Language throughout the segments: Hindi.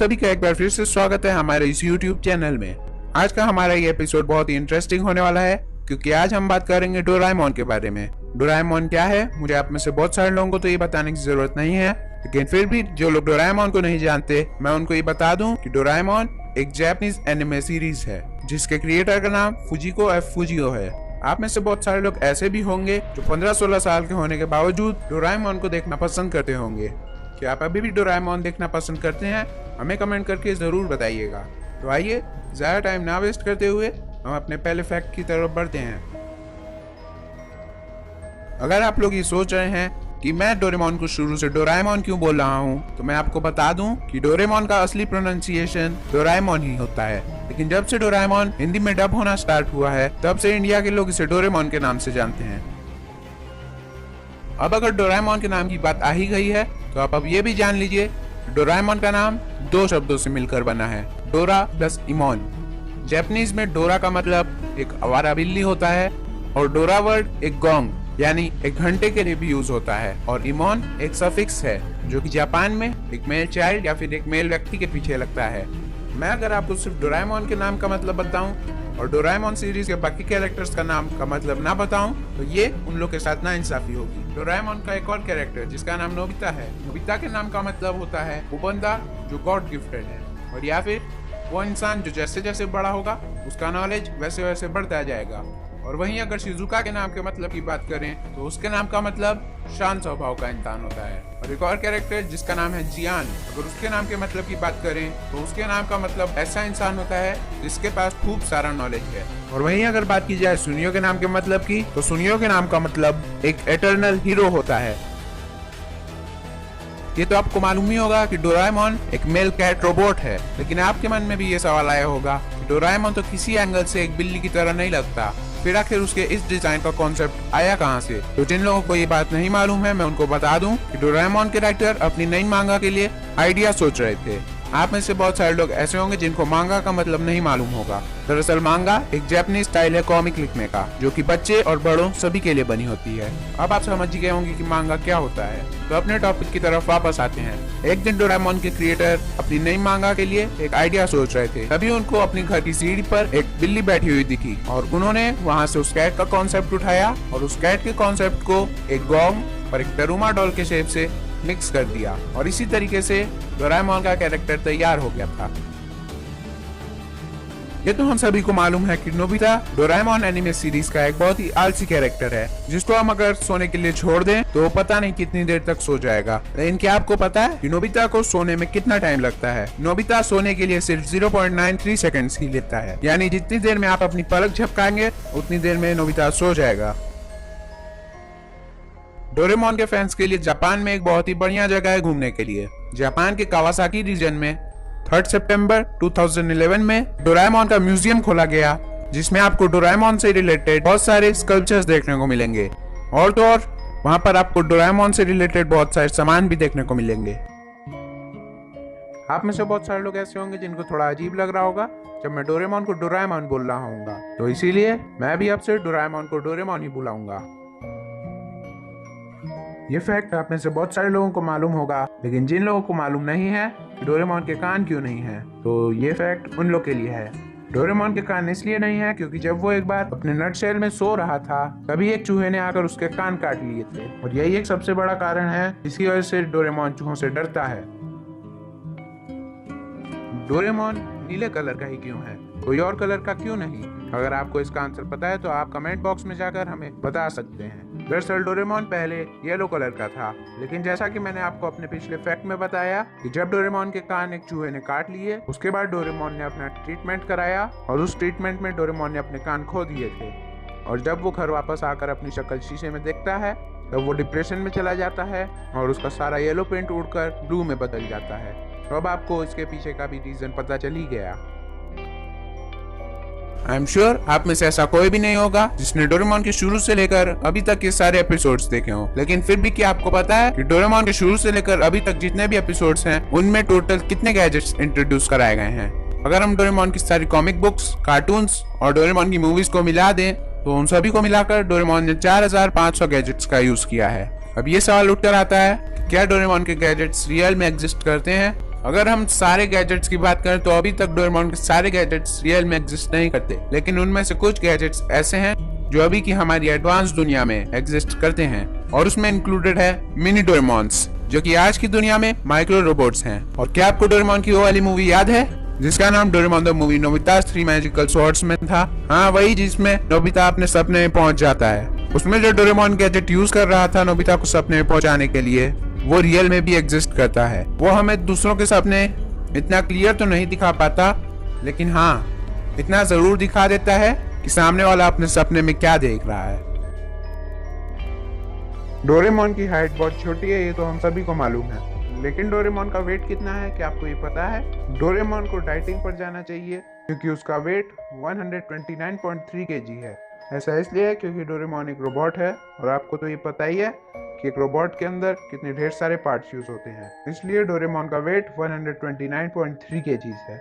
सभी का एक बार फिर से स्वागत है हमारे इस YouTube चैनल में। आज का हमारा ये एपिसोड बहुत ही इंटरेस्टिंग होने वाला है क्योंकि आज हम बात करेंगे डोरेमोन के बारे में। डोरेमोन क्या है, मुझे आप में से बहुत सारे लोगों को तो ये बताने की जरूरत नहीं है, लेकिन फिर भी जो लोग डोरेमोन को नहीं जानते, मैं उनको ये बता दूं कि डोरेमोन एक जापानीज एनिमे सीरीज है जिसके क्रिएटर का नाम फुजिको एफ फुजियो है। आप में से बहुत सारे लोग ऐसे भी होंगे जो 15-16 साल के होने के बावजूद डोरेमोन को देखना पसंद करते होंगे। क्या आप अभी भी डोरेमोन देखना पसंद करते हैं? हमें कमेंट करके जरूर बताइएगा। तो आइए ज्यादा टाइम ना वेस्ट करते हुए हम अपने पहले फैक्ट की तरफ बढ़ते हैं। अगर आप लोग ये सोच रहे हैं कि मैं डोरेमोन को शुरू से डोराएमोन क्यों बोल रहा हूँ, तो मैं आपको बता दूं कि डोरेमोन का असली प्रोनाउंसिएशन डोराएमोन ही होता है, लेकिन जब से डोरेमोन हिंदी में डब होना स्टार्ट हुआ है तब से इंडिया के लोग इसे डोरेमोन के नाम से जानते हैं। अब अगर डोरेमोन के नाम की बात आ ही गई है तो आप अब ये भी जान लीजिए डोरेमोन का नाम दो शब्दों से मिलकर बना है, डोरा प्लस इमोन। जापानीज में डोरा का मतलब एक आवारा बिल्ली होता है और डोरा वर्ड एक गोंग यानी एक घंटे के लिए भी यूज होता है, और इमोन एक सफिक्स है जो कि जापान में एक मेल चाइल्ड या फिर एक मेल व्यक्ति के पीछे लगता है। मैं अगर आपको सिर्फ डोरेमोन के नाम का मतलब बताऊं और डोरेमोन सीरीज के बाकी कैरेक्टर्स का नाम का मतलब ना बताऊं तो ये उन लोग के साथ ना इंसाफी होगी। डोरेमोन का एक और कैरेक्टर जिसका नाम नोबिता है, नोबिता के नाम का मतलब होता है वो बंदा जो गॉड गिफ्टेड है, और या फिर वो इंसान जो जैसे जैसे बड़ा होगा उसका नॉलेज वैसे वैसे बढ़ता जाएगा। और वहीं अगर शिजुका के नाम के मतलब की बात करें तो उसके नाम का मतलब शांत स्वभाव का इंसान होता है। और एक और कैरेक्टर जिसका नाम है जियान, अगर उसके नाम के मतलब की बात करें तो उसके नाम का मतलब ऐसा इंसान होता है जिसके पास खूब सारा नॉलेज है। और वहीं अगर बात की जाए सुनियो के नाम के मतलब की, तो सुनियो के नाम का मतलब एक एटर्नल हीरो होता है। ये तो आपको मालूम ही होगा कि डोरेमोन एक मेल कैट रोबोट है, लेकिन आपके मन में भी ये सवाल आया होगा कि डोरेमोन तो किसी एंगल से एक बिल्ली की तरह नहीं लगता, फिर आखिर उसके इस डिजाइन का कॉन्सेप्ट आया कहां से? तो जिन लोगों को ये बात नहीं मालूम है मैं उनको बता दूं कि डोरेमोन के राइटर अपनी नई मांगा के लिए आइडिया सोच रहे थे। आप में से बहुत सारे लोग ऐसे होंगे जिनको मांगा का मतलब नहीं मालूम होगा। दरअसल मांगा एक जापानीज स्टाइल है कॉमिक लिखने का जो कि बच्चे और बड़ों सभी के लिए बनी होती है। अब आप समझ गए होंगे कि मांगा क्या होता है, तो अपने टॉपिक की तरफ वापस आते हैं। एक दिन डोरेमोन के क्रिएटर अपनी नई मांगा के लिए एक आइडिया सोच रहे थे, तभी उनको अपने घर की सीढ़ी पर एक बिल्ली बैठी हुई दिखी और उन्होंने वहाँ से उस कैट का कॉन्सेप्ट उठाया और उस कैट के कॉन्सेप्ट को एक गोंग और एक टरुमा डॉल के शेप से मिक्स कर दिया, और इसी तरीके से डोरेमोन का कैरेक्टर तैयार हो गया था। ये तो हम सभी को मालूम है कि नोबिता डोरेमोन एनिमे सीरीज का एक बहुत ही आलसी कैरेक्टर है जिसको हम अगर सोने के लिए छोड़ दें तो पता नहीं कितनी देर तक सो जाएगा। लेकिन क्या आपको पता है कि नोबिता को सोने में कितना टाइम लगता है? नोबिता सोने के लिए सिर्फ 0.93 सेकंड्स ही लेता है, यानी जितनी देर में आप अपनी पलक झपकाएंगे उतनी देर में नोबिता सो जाएगा। डोरेमोन के फैंस के लिए जापान में एक बहुत ही बढ़िया जगह है घूमने के लिए। जापान के कावासाकी रीजन में 3 सितंबर 2011 में डोरेमोन का म्यूजियम खोला गया जिसमें आपको डोरेमोन से रिलेटेड बहुत सारे स्कल्पचर्स देखने को मिलेंगे, और तो और वहां पर आपको डोरेमोन से रिलेटेड बहुत सारे सामान भी देखने को मिलेंगे। आप में से बहुत सारे लोग ऐसे होंगे जिनको थोड़ा अजीब लग रहा होगा जब मैं डोरेमोन को डोरेमोन बोल रहा हूँ, तो इसीलिए मैं भी अब से डोरेमोन को डोरेमोन ही बुलाऊंगा। ये फैक्ट आप में से बहुत सारे लोगों को मालूम होगा, लेकिन जिन लोगों को मालूम नहीं है कि डोरेमोन के कान क्यों नहीं है, तो ये फैक्ट उन लोग के लिए है। डोरेमोन के कान इसलिए नहीं है क्योंकि जब वो एक बार अपने नटशेल में सो रहा था तभी एक चूहे ने आकर उसके कान काट लिए थे, और यही एक सबसे बड़ा कारण है जिसकी वजह से डोरेमोन चूहों से डरता है। डोरेमोन नीले कलर का ही क्यों है, कोई और कलर का क्यों नहीं? अगर आपको इसका आंसर पता है तो आप कमेंट बॉक्स में जाकर हमें बता सकते हैं। दरअसल डोरेमोन पहले येलो कलर का था, लेकिन जैसा कि मैंने आपको अपने पिछले फैक्ट में बताया कि जब डोरेमोन के कान एक चूहे ने काट लिए, उसके बाद डोरेमोन ने अपना ट्रीटमेंट कराया और उस ट्रीटमेंट में डोरेमोन ने अपने कान खो दिए थे, और जब वो घर वापस आकर अपनी शक्ल शीशे में देखता है तब वो डिप्रेशन में चला जाता है और उसका सारा येलो पेंट उड़कर ब्लू में बदल जाता है। तो अब आपको इसके पीछे का भी रीजन पता चल ही गया। आई एम श्योर आप में से ऐसा कोई भी नहीं होगा जिसने डोरेमोन के शुरू से लेकर अभी तक के सारे एपिसोड्स देखे हों, लेकिन फिर भी क्या आपको पता है कि डोरेमोन के शुरू से लेकर अभी तक जितने भी एपिसोड्स हैं उनमें टोटल कितने गैजेट्स इंट्रोड्यूस कराए गए हैं? अगर हम डोरेमोन की सारी कॉमिक बुक्स, कार्टून्स और डोरेमोन की मूवीज को मिला दें तो उन सभी को मिलाकर डोरेमोन ने 4500 गैजेट्स का यूज किया है। अब ये सवाल उठकर आता है, क्या डोरेमोन के गैजेट्स रियल में एग्जिस्ट करते हैं अगर हम सारे गैजेट्स की बात करें तो अभी तक डोरेमोन के सारे गैजेट्स रियल में एग्जिस्ट नहीं करते, लेकिन उनमें से कुछ गैजेट्स ऐसे हैं जो अभी की हमारी एडवांस दुनिया में एग्जिस्ट करते हैं, और उसमें इंक्लूडेड है मिनी डोरेमोन्स, जो कि आज की दुनिया में माइक्रो रोबोट्स हैं। और क्या आपको डोरेमोन की वो वाली मूवी याद है जिसका नाम Doraemon the movie Nobita's 3 magical swordsman था? हाँ, वही जिसमें नोबिता अपने सपने में पहुंच जाता है। उसमें जो डोरेमोन गैजेट यूज कर रहा था नोबिता को सपने में पहुंचाने के लिए, वो रियल में भी एग्जिस्ट करता है। वो हमें दूसरों के सपने इतना क्लियर तो नहीं दिखा पाता, लेकिन हाँ, इतना जरूर दिखा देता है कि सामने वाला अपने सपने में क्या देख रहा है। डोरेमोन की हाइट बहुत छोटी है, ये तो हम सभी को मालूम है, लेकिन डोरेमोन का वेट कितना है, क्या आपको ये पता है? डोरेमोन को डाइटिंग पर जाना चाहिए क्योंकि उसका वेट 129.3 kg है। ऐसा इसलिए है क्योंकि डोरेमोन एक रोबोट है, और आपको तो ये पता ही है कि एक रोबोट के अंदर कितने ढेर सारे पार्ट्स यूज होते हैं, इसलिए डोरेमोन का वेट 129.3 kg है।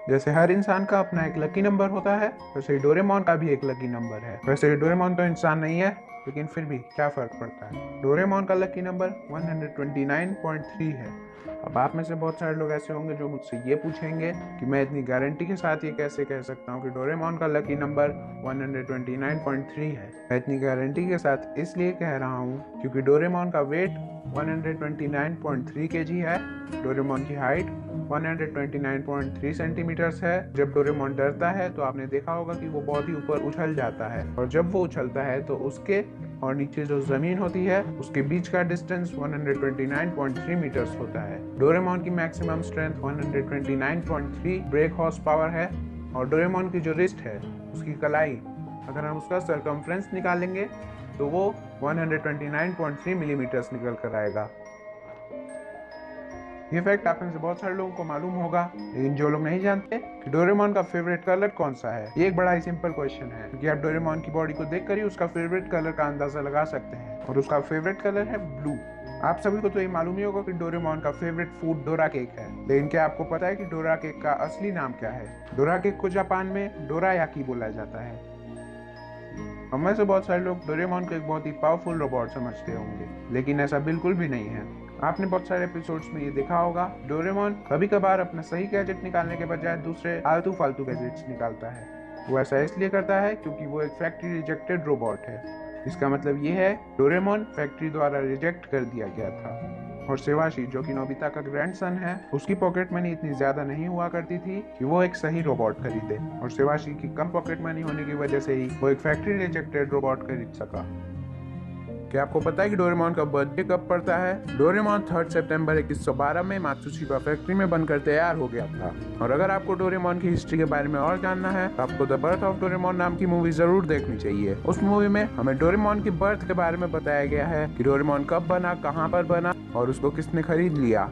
जैसे हर इंसान का अपना एक लकी नंबर होता है, वैसे ही डोरेमोन का भी एक लकी नंबर है। वैसे डोरेमोन तो इंसान नहीं है, लेकिन फिर भी क्या फर्क पड़ता है, डोरेमोन का लकी नंबर 129.3 है। अब आप में से बहुत सारे लोग ऐसे होंगे जो मुझसे ये पूछेंगे कि मैं इतनी गारंटी के साथ ये कैसे कह सकता हूँ कि डोरेमोन का लकी नंबर 129.3 है। मैं इतनी गारंटी के साथ इसलिए कह रहा हूँ क्योंकि डोरेमोन का वेट 129.3 kg है, डोरेमोन की हाइट 129.3 सेंटीमीटर्स है। जब डोरेमोन डरता है तो आपने देखा होगा कि वो बहुत ही ऊपर उछल जाता है, और जब वो उछलता है तो उसके और नीचे जो जमीन होती है उसके बीच का डिस्टेंस 129.3 मीटर्स होता है। डोरेमोन की maximum strength 129.3 break horse power है, और डोरेमोन की जो रिस्ट है उसकी कलाई, अगर हम उसका सरकमफ्रेंस निकालेंगे तो वो 129.3 मिलीमीटर्स निकल कर आएगा। ये फैक्ट आप में से बहुत सारे लोगों को मालूम होगा, लेकिन जो लोग नहीं जानते कि डोरेमोन का फेवरेट कलर कौन सा है, ये एक बड़ा ही सिंपल क्वेश्चन है, क्योंकि आप डोरेमोन की बॉडी को देखकर ही उसका फेवरेट कलर का अंदाजा लगा सकते हैं, और उसका फेवरेट कलर है ब्लू। आप सभी को तो ये मालूम ही होगा कि डोरेमोन का फेवरेट फूड डोरा केक है, लेकिन क्या आपको पता है कि डोरा केक का असली नाम क्या है? डोरा केक को जापान में डोरायाकी बोला जाता है। हम में से बहुत सारे लोग डोरेमोन को एक बहुत ही पावरफुल रोबोट समझते होंगे, लेकिन ऐसा बिल्कुल भी नहीं है। आपने बहुत सारे एपिसोड्स में ये देखा होगा, डोरेमोन कभी कभार अपना सही गैजेट निकालने के बजाय दूसरे आलतू फालतू गैजेट्स निकालता है। वो ऐसा इसलिए करता है क्योंकि वो एक फैक्ट्री रिजेक्टेड रोबोट है। इसका मतलब ये है डोरेमोन फैक्ट्री द्वारा रिजेक्ट कर दिया गया था। और सेवाशी, जो कि नोबिता का ग्रैंडसन है, उसकी पॉकेट मनी इतनी ज्यादा नहीं हुआ करती थी कि वो एक सही रोबोट खरीदे, और सेवाशी की कम पॉकेट मनी होने की वजह से ही वो एक फैक्ट्री रिजेक्टेड रोबोट खरीद सका। क्या आपको पता है कि डोरेमोन का बर्थडे कब पड़ता है? डोरेमोन 3 सितंबर 2112 में मात्सुशिबा फैक्ट्री में बनकर तैयार हो गया था। और अगर आपको डोरेमोन की हिस्ट्री के बारे में और जानना है तो आपको द बर्थ ऑफ डोरेमोन नाम की मूवी जरूर देखनी चाहिए। उस मूवी में हमें डोरेमोन की बर्थ के बारे में बताया गया है कि डोरेमोन कब बना, कहाँ पर बना और उसको किसने खरीद लिया।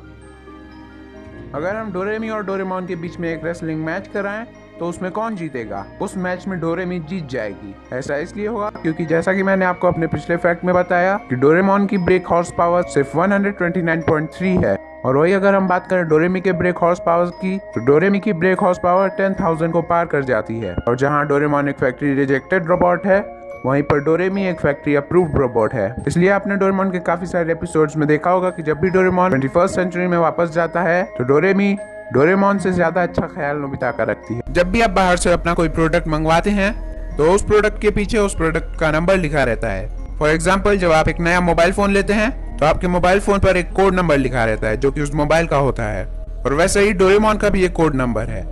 अगर हम डोरेमी और डोरेमोन के बीच में एक रेसलिंग मैच कराएं तो उसमें कौन जीतेगा? उस मैच में डोरेमी जीत जाएगी। ऐसा इसलिए होगा क्योंकि जैसा कि मैंने आपको अपने पिछले फैक्ट में बताया कि डोरेमोन की ब्रेक हॉर्स पावर सिर्फ 129.3 है, और वही अगर हम बात करें डोरेमी के ब्रेक हॉर्स पावर की, तो डोरेमी की ब्रेक हॉर्स पावर 10,000 को पार कर जाती है। और जहां डोरेमोन एक फैक्ट्री रिजेक्टेड रोबोट है, वहीं पर डोरेमी एक फैक्ट्री अप्रूव्ड रोबोट है। इसलिए आपने डोरेमोन के काफी सारे एपिसोड्स में देखा होगा कि जब भी डोरेमोन 21st सेंचुरी में वापस जाता है तो डोरेमी डोरेमोन से ज्यादा अच्छा ख्याल नोबिता का रखती है। जब भी आप बाहर से अपना कोई प्रोडक्ट मंगवाते हैं तो उस प्रोडक्ट के पीछे उस प्रोडक्ट का नंबर लिखा रहता है। फॉर एग्जाम्पल, जब आप एक नया मोबाइल फोन लेते हैं तो आपके मोबाइल फोन पर एक कोड नंबर लिखा रहता है जो कि उस मोबाइल का होता है, और वैसे ही डोरेमोन का भी एक कोड नंबर है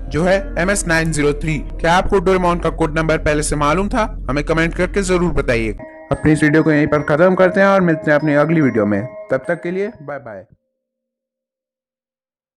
जो है MS903। क्या आपको डोरेमोन का कोड नंबर पहले से मालूम था? हमें कमेंट करके जरूर बताइए। अपनी इस वीडियो को यहीं पर खत्म करते हैं और मिलते हैं अपनी अगली वीडियो में। तब तक के लिए बाय बाय।